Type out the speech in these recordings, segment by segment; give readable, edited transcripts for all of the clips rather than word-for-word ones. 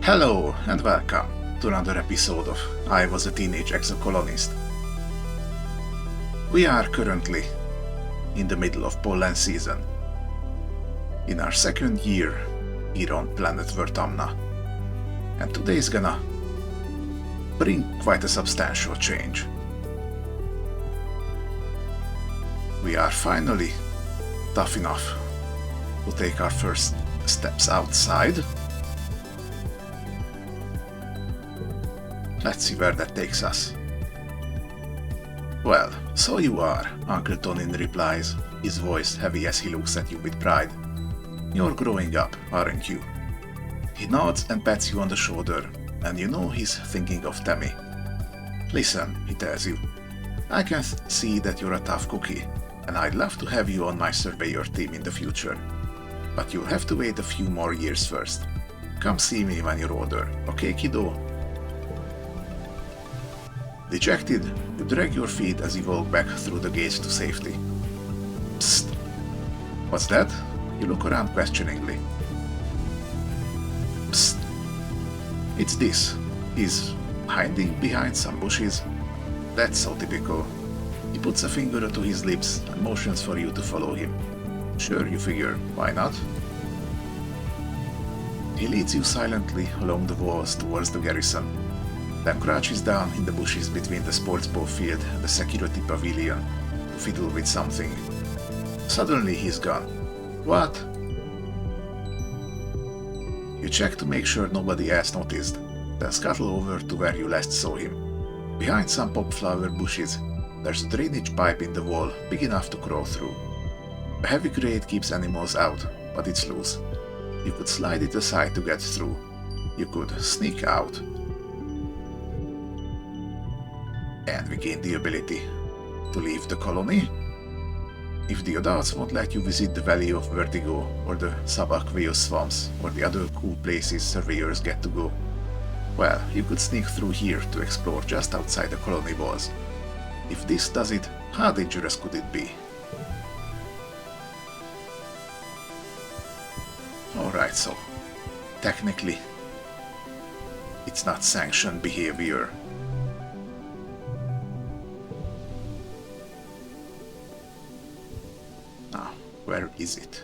Hello and welcome to another episode of I Was a Teenage Exocolonist. We are currently in the middle of pollen season, in our second year here on planet Vertamna, and today is gonna bring quite a substantial change. We are finally tough enough to take our first steps outside. Let's see where that takes us. Well, so you are, Uncle Tonin replies, his voice heavy as he looks at you with pride. You're growing up, aren't you? He nods and pats you on the shoulder, and you know he's thinking of Tammy. Listen, he tells you, I can see that you're a tough cookie, and I'd love to have you on my surveyor team in the future. But you'll have to wait a few more years first. Come see me when you're older, okay, kiddo? Dejected, you drag your feet as you walk back through the gates to safety. Psst! What's that? You look around questioningly. Psst! It's this. He's hiding behind some bushes. That's so typical. He puts a finger to his lips and motions for you to follow him. Sure, you figure, why not? He leads you silently along the walls towards the garrison, then crouches down in the bushes between the sports ball field and the security pavilion to fiddle with something. Suddenly he's gone. What? You check to make sure nobody else noticed, then scuttle over to where you last saw him. Behind some popflower bushes, there's a drainage pipe in the wall big enough to crawl through. A heavy grate keeps animals out, but it's loose. You could slide it aside to get through. You could sneak out. And we gain the ability to leave the colony. If the adults won't let you visit the Valley of Vertigo or the subaqueous swamps or the other cool places surveyors get to go, well, you could sneak through here to explore just outside the colony walls. If this does it, how dangerous could it be? Alright, so technically it's not sanctioned behavior. Now, where is it?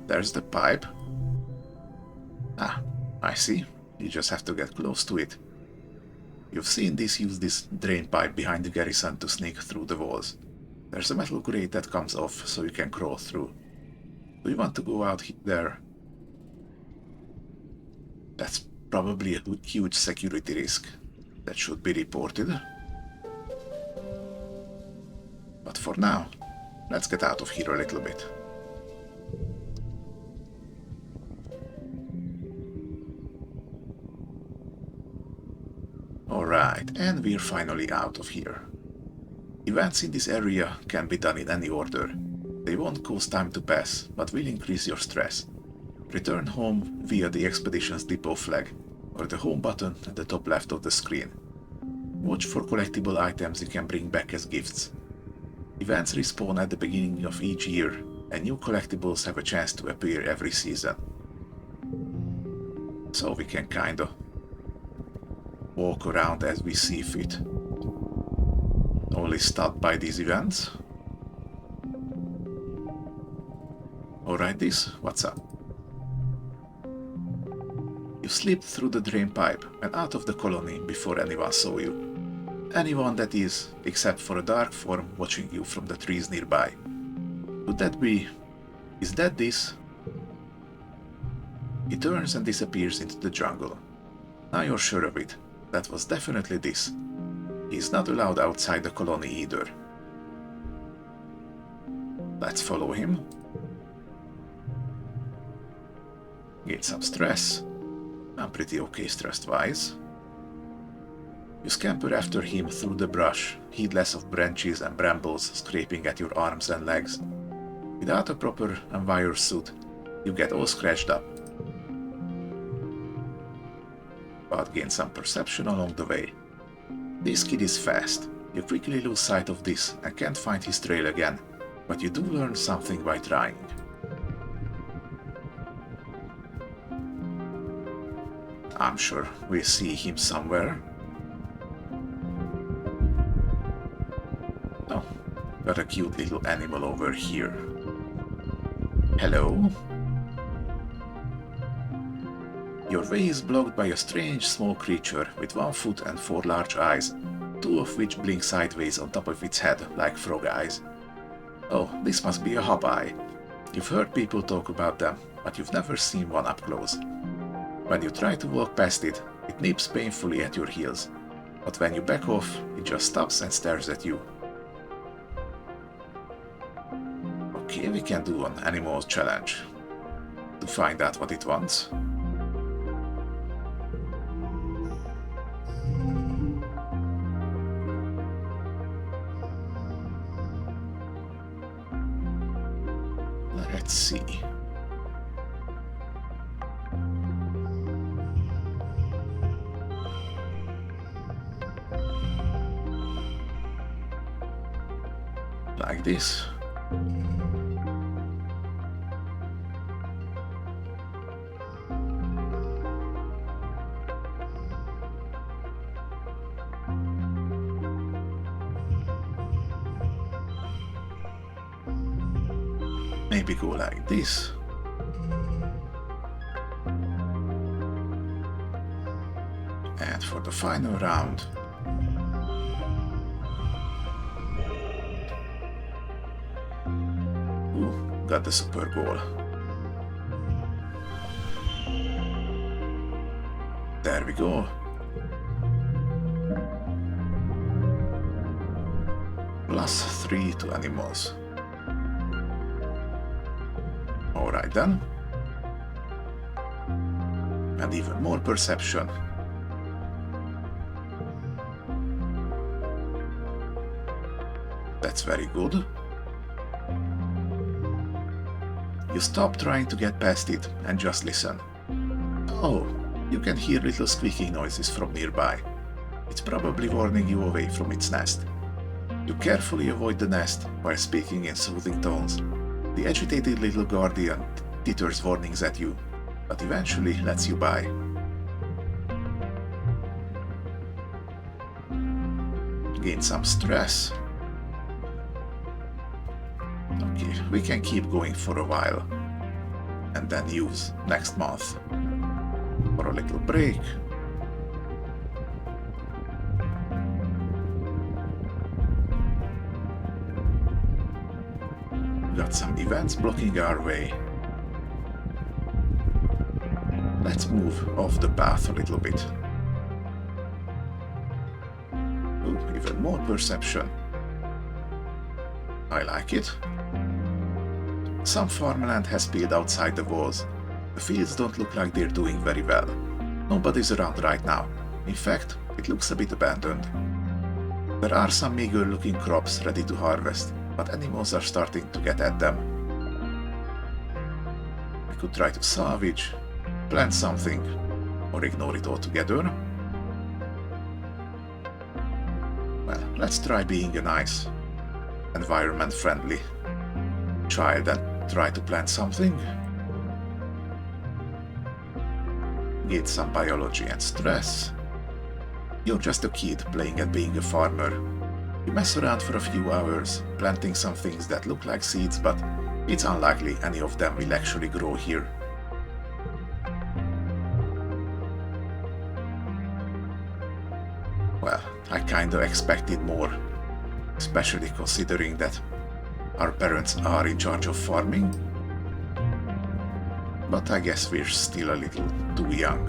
There's the pipe. Ah, I see. You just have to get close to it. You've seen this use this drain pipe behind the garrison to sneak through the walls. There's a metal grate that comes off so you can crawl through. Do you want to go out there? That's probably a huge security risk that should be reported. But for now, let's get out of here a little bit. Alright, and we're finally out of here. Events in this area can be done in any order. They won't cause time to pass, but will increase your stress. Return home via the expedition's depot flag, or the home button at the top left of the screen. Watch for collectible items you can bring back as gifts. Events respawn at the beginning of each year, and new collectibles have a chance to appear every season. So we can kinda walk around as we see fit. Only stopped by these events. Alright, this, what's up? You slipped through the drain pipe and out of the colony before anyone saw you. Anyone, that is, except for a dark form watching you from the trees nearby. Could that be... is that this? He turns and disappears into the jungle. Now you're sure of it. That was definitely this. He's not allowed outside the colony either. Let's follow him. Get some stress. I'm pretty okay stress-wise. You scamper after him through the brush, heedless of branches and brambles scraping at your arms and legs. Without a proper and wire suit, you get all scratched up. But gain some perception along the way. This kid is fast. You quickly lose sight of this and can't find his trail again, but you do learn something by trying. I'm sure we'll see him somewhere. Oh, got a cute little animal over here. Hello? Your way is blocked by a strange small creature with 1 foot and 4 large eyes, 2 of which blink sideways on top of its head like frog eyes. Oh, this must be a hobeye. You've heard people talk about them, but you've never seen one up close. When you try to walk past it, it nips painfully at your heels, but when you back off, it just stops and stares at you. Okay, we can do an animal challenge to find out what it wants. Let's see. Like this. Maybe go like this. And for the final round, ooh, got the super goal. There we go. +3 to animals. Alright then. And even more perception. That's very good. You stop trying to get past it and just listen. Oh, you can hear little squeaking noises from nearby. It's probably warning you away from its nest. You carefully avoid the nest while speaking in soothing tones. The agitated little guardian titters warnings at you, but eventually lets you by. Gain some stress. Okay, we can keep going for a while, and then use next month for a little break. Got some events blocking our way. Let's move off the path a little bit. Ooh, even more perception. I like it. Some farmland has peeled outside the walls. The fields don't look like they're doing very well. Nobody's around right now. In fact, it looks a bit abandoned. There are some meager-looking crops ready to harvest, but animals are starting to get at them. I could try to salvage, plant something, or ignore it altogether. Well, let's try being a nice, environment-friendly child and try to plant something. Get some biology and stress. You're just a kid playing at being a farmer. You mess around for a few hours, planting some things that look like seeds, but it's unlikely any of them will actually grow here. Well, I kinda expected more, especially considering that our parents are in charge of farming. But I guess we're still a little too young.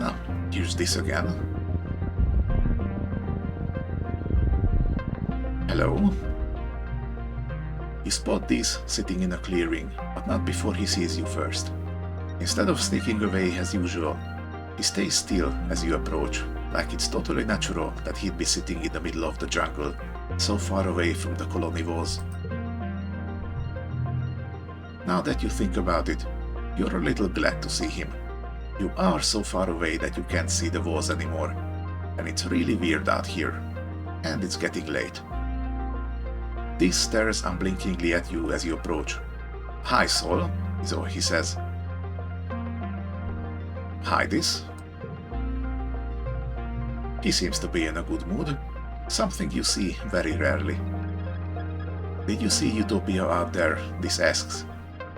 Now, here's this again. Hello? You spot this sitting in a clearing, but not before he sees you first. Instead of sneaking away as usual, he stays still as you approach, like it's totally natural that he'd be sitting in the middle of the jungle, so far away from the colony walls. Now that you think about it, you're a little glad to see him. You are so far away that you can't see the walls anymore, and it's really weird out here, and it's getting late. This stares unblinkingly at you as you approach. "Hi, Sol," is all he says. Hi, this. He seems to be in a good mood. Something you see very rarely. Did you see Utopia out there? This asks.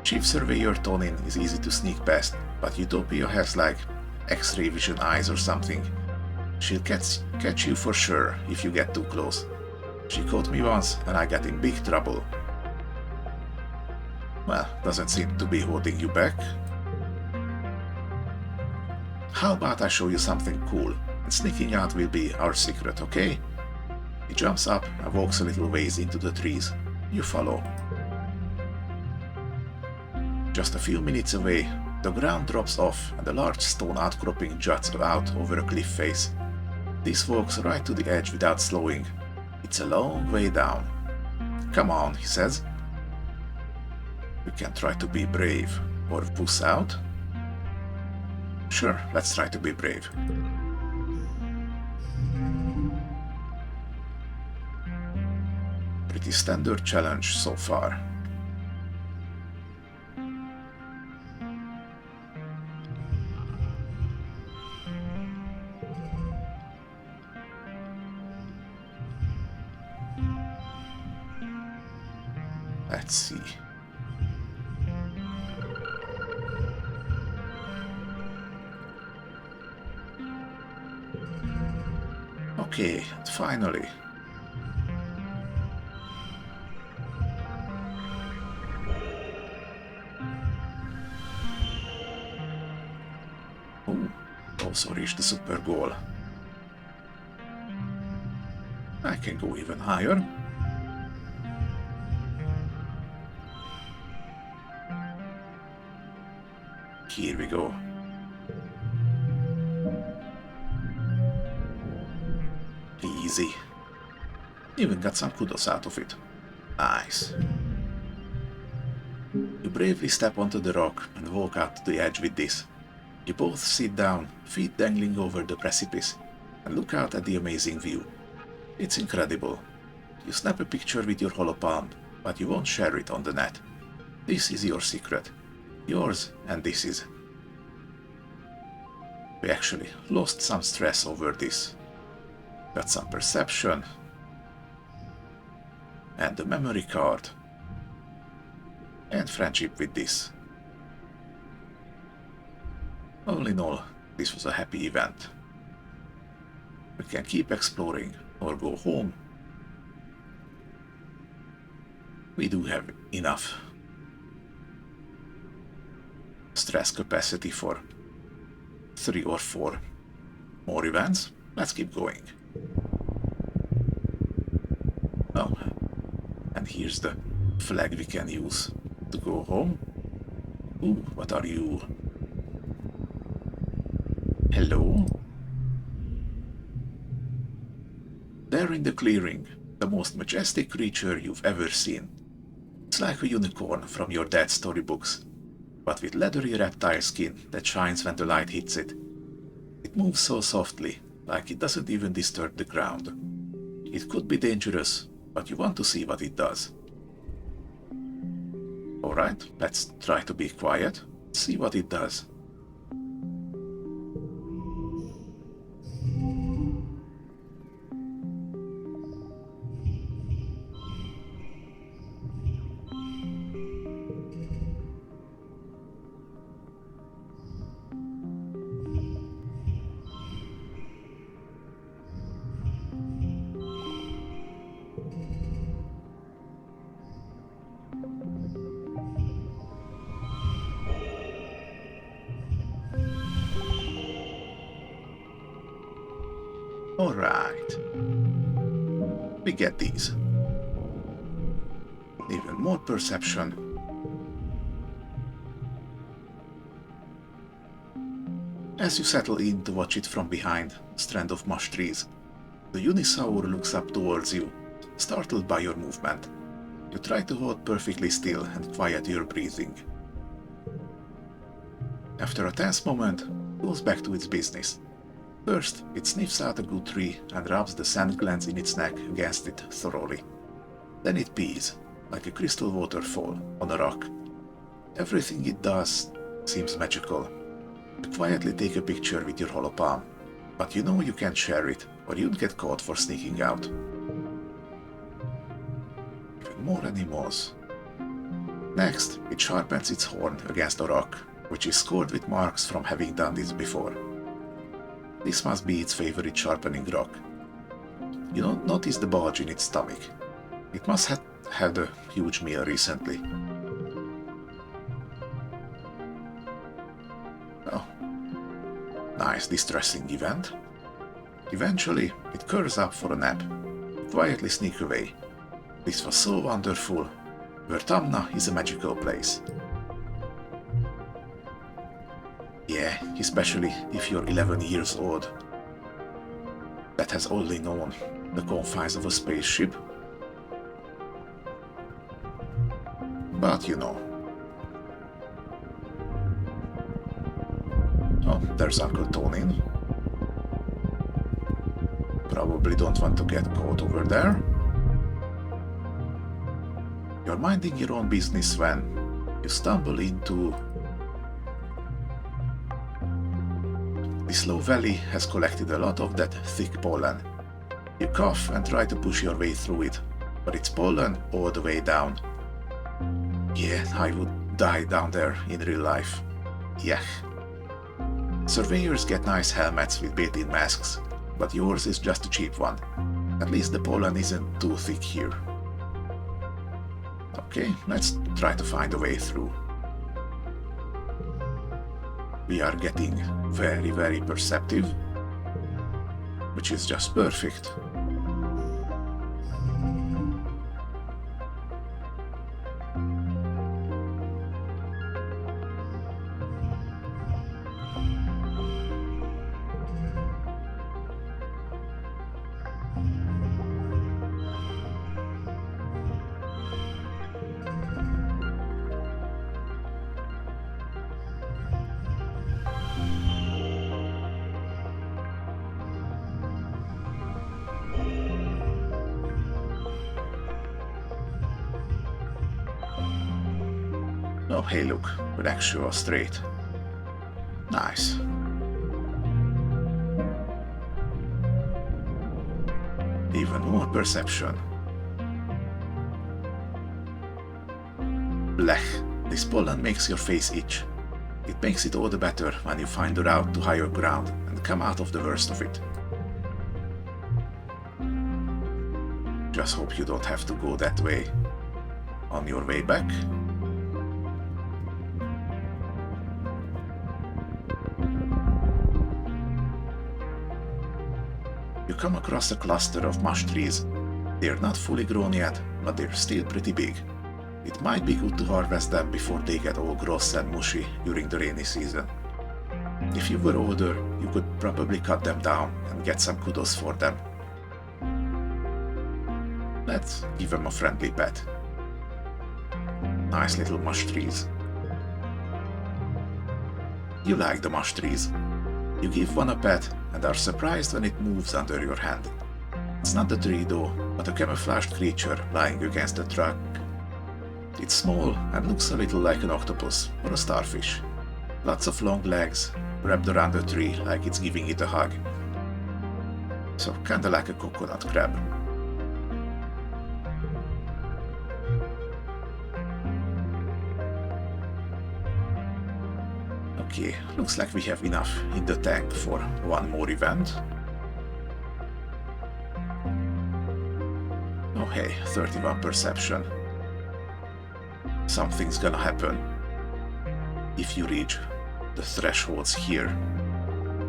Chief Surveyor Tonin is easy to sneak past, but Utopia has like X-ray vision eyes or something. She'll catch you for sure if you get too close. She caught me once and I got in big trouble. Well, doesn't seem to be holding you back. How about I show you something cool, and sneaking out will be our secret, okay? He jumps up and walks a little ways into the trees. You follow. Just a few minutes away, the ground drops off and a large stone outcropping juts out over a cliff face. This walks right to the edge without slowing. It's a long way down. Come on, he says. We can try to be brave, or puss out. Sure, let's try to be brave. Pretty standard challenge so far. Let's see. Okay, finally. Oh, also reached the super goal. I can go even higher. Here we go. Easy. Even got some kudos out of it. Nice. You bravely step onto the rock and walk out to the edge with this. You both sit down, feet dangling over the precipice, and look out at the amazing view. It's incredible. You snap a picture with your hollow palm, but you won't share it on the net. This is your secret. Yours and this is. We actually lost some stress over this. Got some perception. And the memory card. And friendship with this. All in all, this was a happy event. We can keep exploring or go home. We do have enough stress capacity for 3 or 4 more events. Let's keep going. Oh, and here's the flag we can use to go home. Ooh, what are you? Hello? There in the clearing, the most majestic creature you've ever seen. It's like a unicorn from your dad's storybooks, but with leathery reptile skin that shines when the light hits it. It moves so softly, like it doesn't even disturb the ground. It could be dangerous, but you want to see what it does. Alright, let's try to be quiet, see what it does. Alright. We get these. Even more perception. As you settle in to watch it from behind a strand of mush trees, the Unisaur looks up towards you, startled by your movement. You try to hold perfectly still and quiet your breathing. After a tense moment, it goes back to its business. First, it sniffs out a good tree and rubs the sand glands in its neck against it thoroughly. Then it pees, like a crystal waterfall, on a rock. Everything it does seems magical. You quietly take a picture with your hollow palm, but you know you can't share it, or you'd get caught for sneaking out. Even more animals. Next, it sharpens its horn against a rock, which is scored with marks from having done this before. This must be its favorite sharpening rock. You don't notice the bulge in its stomach. It must have had a huge meal recently. Oh, nice distressing event. Eventually, it curls up for a nap. Quietly sneak away. This was so wonderful. Vertamna is a magical place. Yeah, especially if you're 11 years old. That has only known the confines of a spaceship. But you know. Oh, there's Uncle Tonin. Probably don't want to get caught over there. You're minding your own business when you stumble into... This low valley has collected a lot of that thick pollen. You cough and try to push your way through it, but it's pollen all the way down. Yeah, I would die down there in real life. Yeah. Surveyors get nice helmets with built-in masks, but yours is just a cheap one. At least the pollen isn't too thick here. Okay, let's try to find a way through. We are getting very, very perceptive, which is just perfect. Oh, hey look, an actual straight. Nice. Even more perception. Blech, this pollen makes your face itch. It makes it all the better when you find a route to higher ground and come out of the worst of it. Just hope you don't have to go that way. On your way back, you come across a cluster of mush trees. They're not fully grown yet, but they're still pretty big. It might be good to harvest them before they get all gross and mushy during the rainy season. If you were older, you could probably cut them down and get some kudos for them. Let's give them a friendly pet. Nice little mush trees. You like the mush trees. You give one a pet and are surprised when it moves under your hand. It's not a tree though, but a camouflaged creature lying against a truck. It's small and looks a little like an octopus or a starfish. Lots of long legs, wrapped around the tree like it's giving it a hug. So kinda like a coconut crab. Okay, looks like we have enough in the tank for one more event. Oh hey, 31 perception. Something's gonna happen if you reach the thresholds here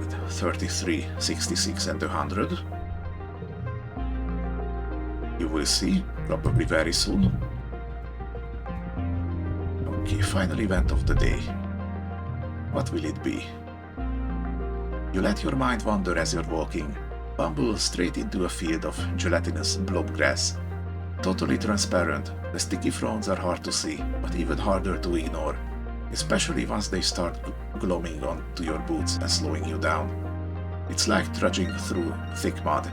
at 33, 66 and 100. You will see, probably very soon. Okay, final event of the day. What will it be? You let your mind wander as you're walking, bumble straight into a field of gelatinous blobgrass. Totally transparent, the sticky fronds are hard to see, but even harder to ignore, especially once they start glowing onto your boots and slowing you down. It's like trudging through thick mud.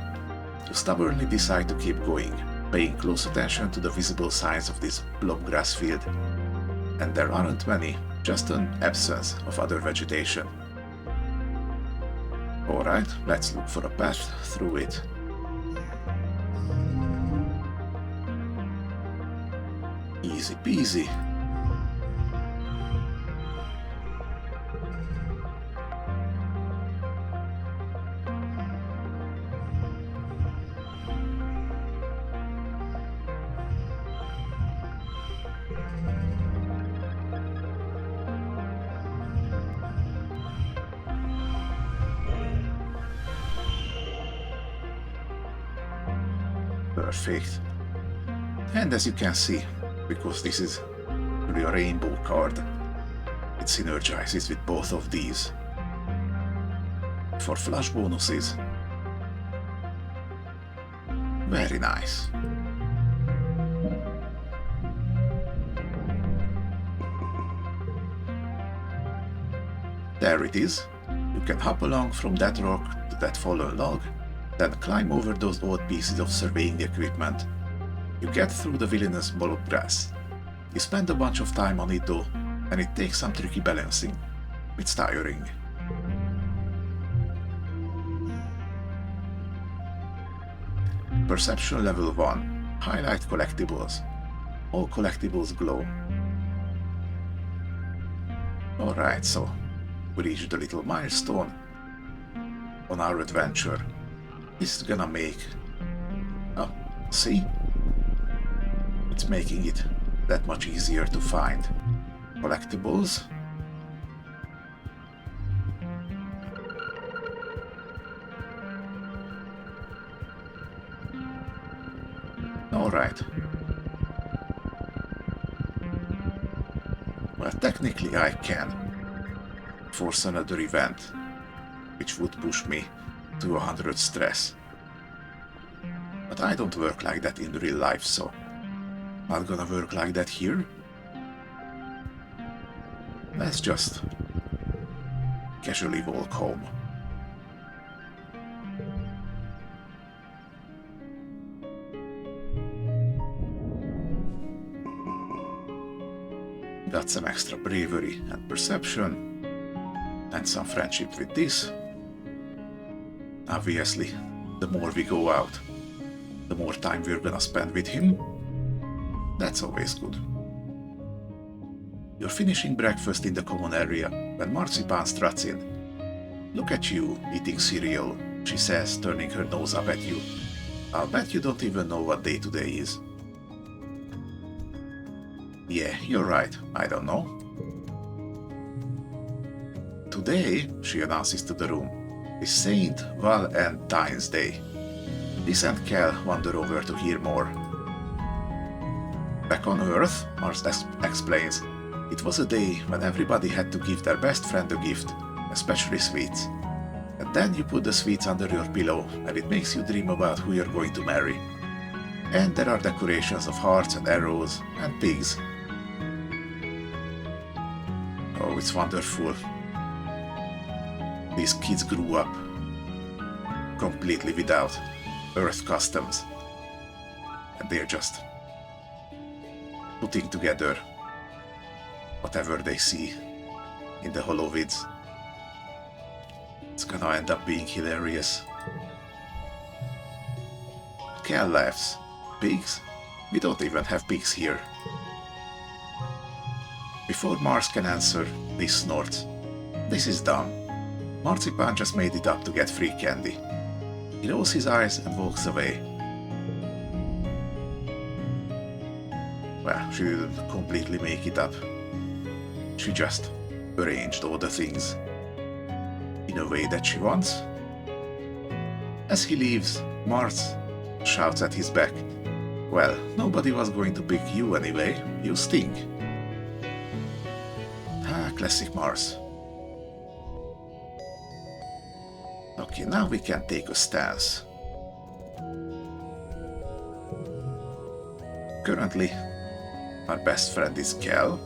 You stubbornly decide to keep going, paying close attention to the visible signs of this blobgrass field. And there aren't many, just an absence of other vegetation. Alright, let's look for a path through it. Easy peasy. Perfect. And as you can see, because this is really a rainbow card, it synergizes with both of these. For flush bonuses. Very nice. There it is. You can hop along from that rock to that fallen log, then climb over those odd pieces of surveying equipment. You get through the villainous ball of grass. You spend a bunch of time on it though, and it takes some tricky balancing. It's tiring. Perception level 1. Highlight collectibles. All collectibles glow. Alright, so we reached the little milestone on our adventure. This is gonna make... Oh, see? It's making it that much easier to find. Collectibles. Alright. Well, technically I can force another event, which would push me to 100 stress. But I don't work like that in real life, so not gonna work like that here. Let's just casually walk home. Got some extra bravery and perception, and some friendship with this. Obviously, the more we go out, the more time we're gonna spend with him. That's always good. You're finishing breakfast in the common area when Marzipan struts in. "Look at you, eating cereal," she says, turning her nose up at you. "I'll bet you don't even know what day today is." "Yeah, you're right, I don't know." "Today," she announces to the room, "is Saint Valentine's Day." Liz and Cal wander over to hear more. "Back on Earth," Mars explains, "it was a day when everybody had to give their best friend a gift, especially sweets. And then you put the sweets under your pillow and it makes you dream about who you're going to marry. And there are decorations of hearts and arrows and pigs." Oh, it's wonderful. These kids grew up completely without Earth customs, and they're just putting together whatever they see in the Holovids. It's gonna end up being hilarious. Cal laughs. "Pigs? We don't even have pigs here." Before Mars can answer, Liz snorts. "This is dumb. Marzipan just made it up to get free candy." He rolls his eyes and walks away. Well, she didn't completely make it up. She just arranged all the things in a way that she wants. As he leaves, Mars shouts at his back, "Well, nobody was going to pick you anyway. You stink." Ah, classic Mars. Okay, now we can take a stance. Currently, our best friend is Cal.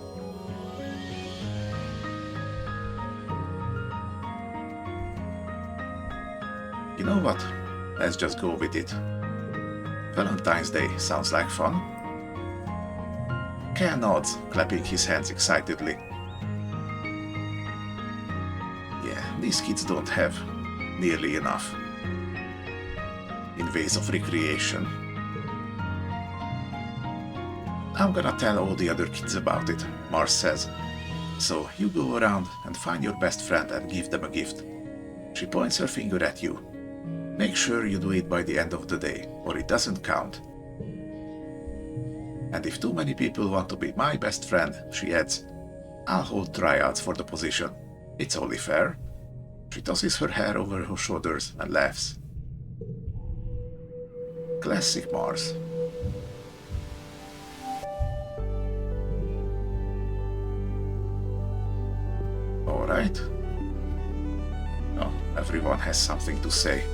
You know what? Let's just go with it. Valentine's Day sounds like fun. Cal nods, clapping his hands excitedly. Yeah, these kids don't have nearly enough. In ways of recreation. I'm gonna tell all the other kids about it, Mars says. So you go around and find your best friend and give them a gift. She points her finger at you. Make sure you do it by the end of the day, or it doesn't count. And if too many people want to be my best friend, she adds, I'll hold tryouts for the position. It's only fair. She tosses her hair over her shoulders and laughs. Classic Mars. Alright. Oh, everyone has something to say.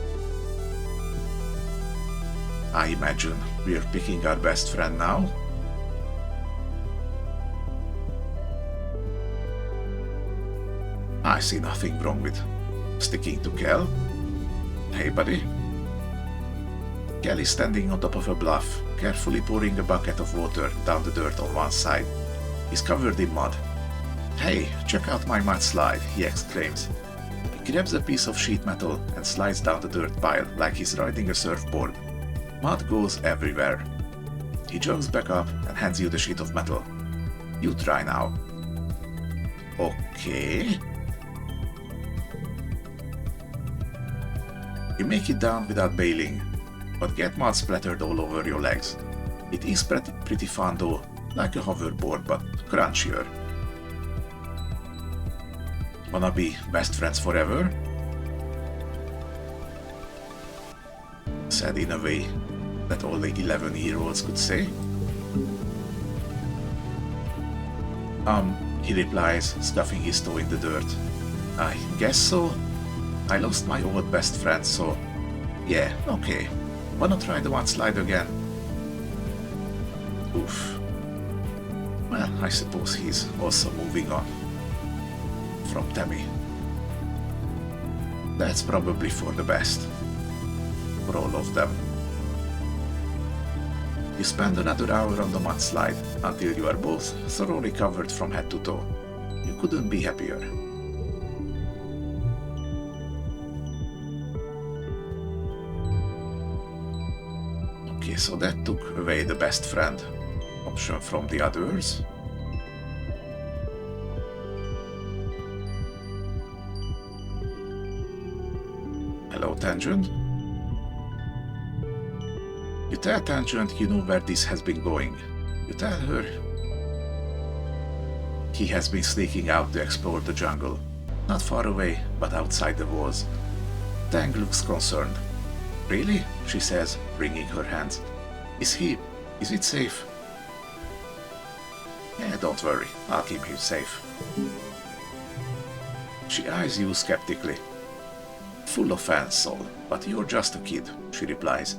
I imagine we're picking our best friend now. I see nothing wrong with sticking to Kel. Hey, buddy. Kel is standing on top of a bluff, carefully pouring a bucket of water down the dirt on one side. He's covered in mud. Hey, check out my mud slide, he exclaims. He grabs a piece of sheet metal and slides down the dirt pile like he's riding a surfboard. Mud goes everywhere. He jogs back up and hands you the sheet of metal. You try now. Okay. You make it down without bailing, but get mud splattered all over your legs. It is pretty fun though, like a hoverboard but crunchier. Wanna be best friends forever? Said in a way that only 11-year-olds could say. He replies, stuffing his toe in the dirt. I guess so. I lost my old best friend, so yeah, okay. Wanna try the one slide again? Oof. Well, I suppose he's also moving on. From Tammy. That's probably for the best. For all of them. You spend another hour on the mudslide until you are both thoroughly covered from head to toe. You couldn't be happier. Okay, so that took away the best friend option from the others. Hello, Tangent. You tell Tangent you know where this has been going. You tell her he has been sneaking out to explore the jungle. Not far away, but outside the walls. Tang looks concerned. Really? She says, wringing her hands. Is it safe? Yeah, don't worry, I'll keep him safe. She eyes you skeptically. Full offense, Sol, but you're just a kid, she replies.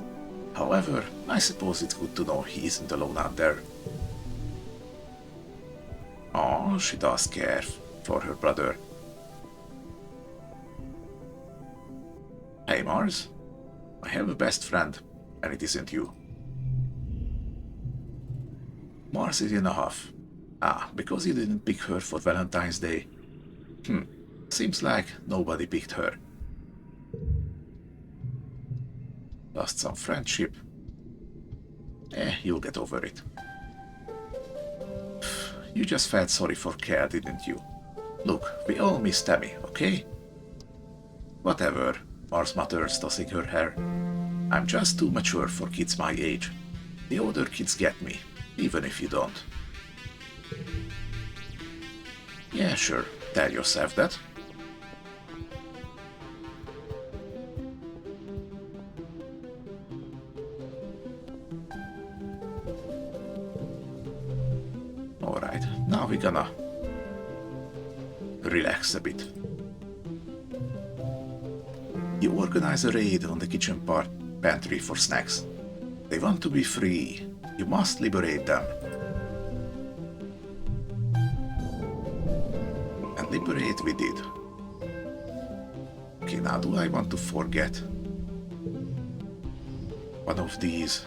However, I suppose it's good to know he isn't alone out there. Oh, she does care for her brother. Hey, Mars. I have a best friend, and it isn't you. Mars is in a huff. Ah, because you didn't pick her for Valentine's Day. Seems like nobody picked her. Lost some friendship. You'll get over it. You just felt sorry for Care, didn't you? Look, we all miss Tammy, okay? Whatever, Mars mutters, tossing her hair. I'm just too mature for kids my age. The older kids get me, even if you don't. Yeah, sure, tell yourself that. Alright, now we're gonna relax a bit. You organize a raid on the kitchen pantry for snacks. They want to be free. You must liberate them. And liberate we did. Okay, now do I want to forget one of these?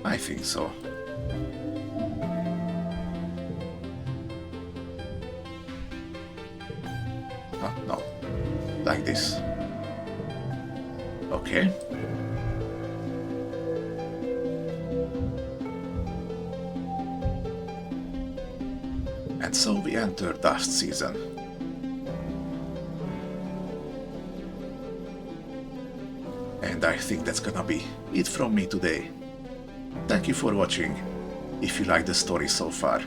I think so. like this. Okay. And so we enter dust season. And I think that's gonna be it from me today. Thank you for watching. If you like the story so far,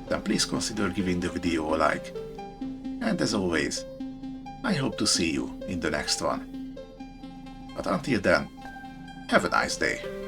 then please consider giving the video a like. And as always, I hope to see you in the next one. But until then, have a nice day.